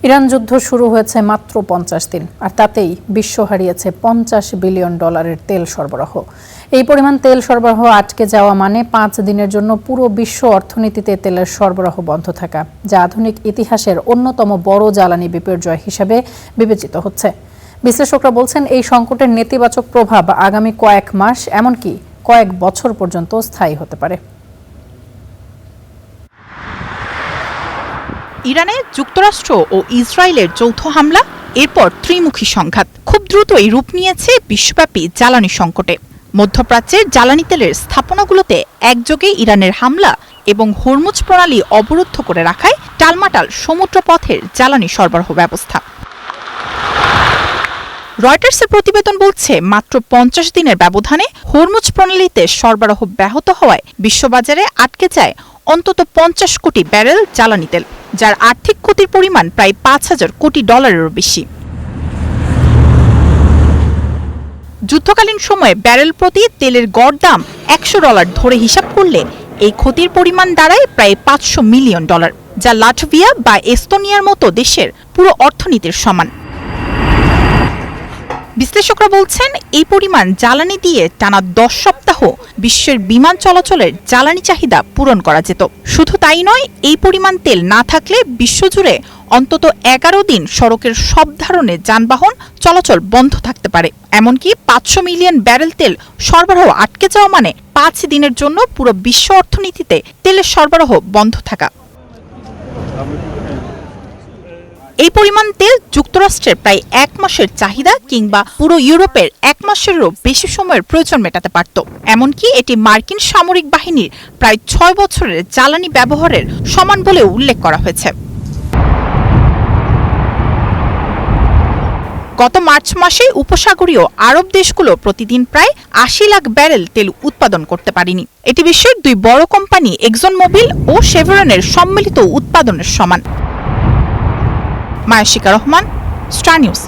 Iran যুদ্ধ শুরু হয়েছে মাত্র 50 দিন, আর তাতেই বিশ্ব হারিয়েছে $50 বিলিয়ন তেল সরবরাহ। এই পরিমাণ তেল সরবরাহ আটকে যাওয়া মানে 5 দিনের জন্য পুরো বিশ্ব অর্থনীতিতে তেলের সরবরাহ বন্ধ থাকা, যা আধুনিক ইতিহাসের অন্যতম বড় জ্বালানি বিপর্যয় হিসেবে বিবেচিত হচ্ছে। বিশ্লেষকরা বলছেন, এই সংকটের নেতিবাচক প্রভাব আগামী কয়েক মাস, এমনকি কয়েক বছর পর্যন্ত স্থায়ী হতে পারে। ইরানে যুক্তরাষ্ট্র ও ইসরায়েলের যৌথ হামলা, এরপর ত্রিমুখী সংঘাত খুব দ্রুতই রূপ নিয়েছে বিশ্বব্যাপী জ্বালানি সংকটে। মধ্যপ্রাচ্যের জ্বালানি তেলের স্থাপনাগুলোতে একযোগে ইরানের হামলা এবং হরমুজ প্রণালী অবরুদ্ধ করে রাখায় টালমাটাল সমুদ্রপথের জ্বালানি সরবরাহ ব্যবস্থা। রয়টার্সের প্রতিবেদন বলছে, মাত্র 50 দিনের ব্যবধানে হরমুজ প্রণালীতে সরবরাহ ব্যাহত হওয়ায় বিশ্ববাজারে আটকে যায় অন্তত 50 কোটি ব্যারেল জ্বালানি তেল, যার আর্থিক ক্ষতির পরিমাণ প্রায় $5,000 কোটি বেশি। যুদ্ধকালীন সময়ে ব্যারেল প্রতি তেলের গড় দাম $100 ধরে হিসাব করলে এই ক্ষতির পরিমাণ দাঁড়ায় প্রায় $500 মিলিয়ন, যা লাটভিয়া বা এস্তোনিয়ার মতো দেশের পুরো অর্থনীতির সমান। বিশ্লেষকরা বলছেন, এই পরিমাণ জ্বালানি দিয়ে টানা 10 সপ্তাহ বিশ্বের বিমান চলাচলের জ্বালানি চাহিদা পূরণ করা যেত। শুধু তাই নয়, এই পরিমাণ তেল না থাকলে বিশ্বজুড়ে অন্তত 11 দিন সড়কের সব ধরনের যানবাহন চলাচল বন্ধ থাকতে পারে। এমনকি 500 মিলিয়ন ব্যারেল তেল সরবরাহ আটকে যাওয়া মানে 5 দিনের জন্য পুরো বিশ্ব অর্থনীতিতে তেলের সরবরাহ বন্ধ থাকা। এই পরিমাণ তেল যুক্তরাষ্ট্রের প্রায় 1 মাসের চাহিদা কিংবা পুরো ইউরোপের 1 মাসেরও বেশি সময়ের প্রয়োজন মেটাতে পারত। এমনকি এটি মার্কিন সামরিক বাহিনীর প্রায় 6 বছরের জ্বালানি ব্যবহারের সমান বলেও উল্লেখ করা হয়েছে। গত মার্চ মাসে উপসাগরীয় আরব দেশগুলো প্রতিদিন প্রায় 80 লাখ ব্যারেল তেল উৎপাদন করতে পারেনি। এটি বিশ্বের 2 বড় কোম্পানি এক্সন মোবিল ও শেভরনের সম্মিলিত উৎপাদনের সমান। মায়াশিকা রহমান, স্টার নিউজ।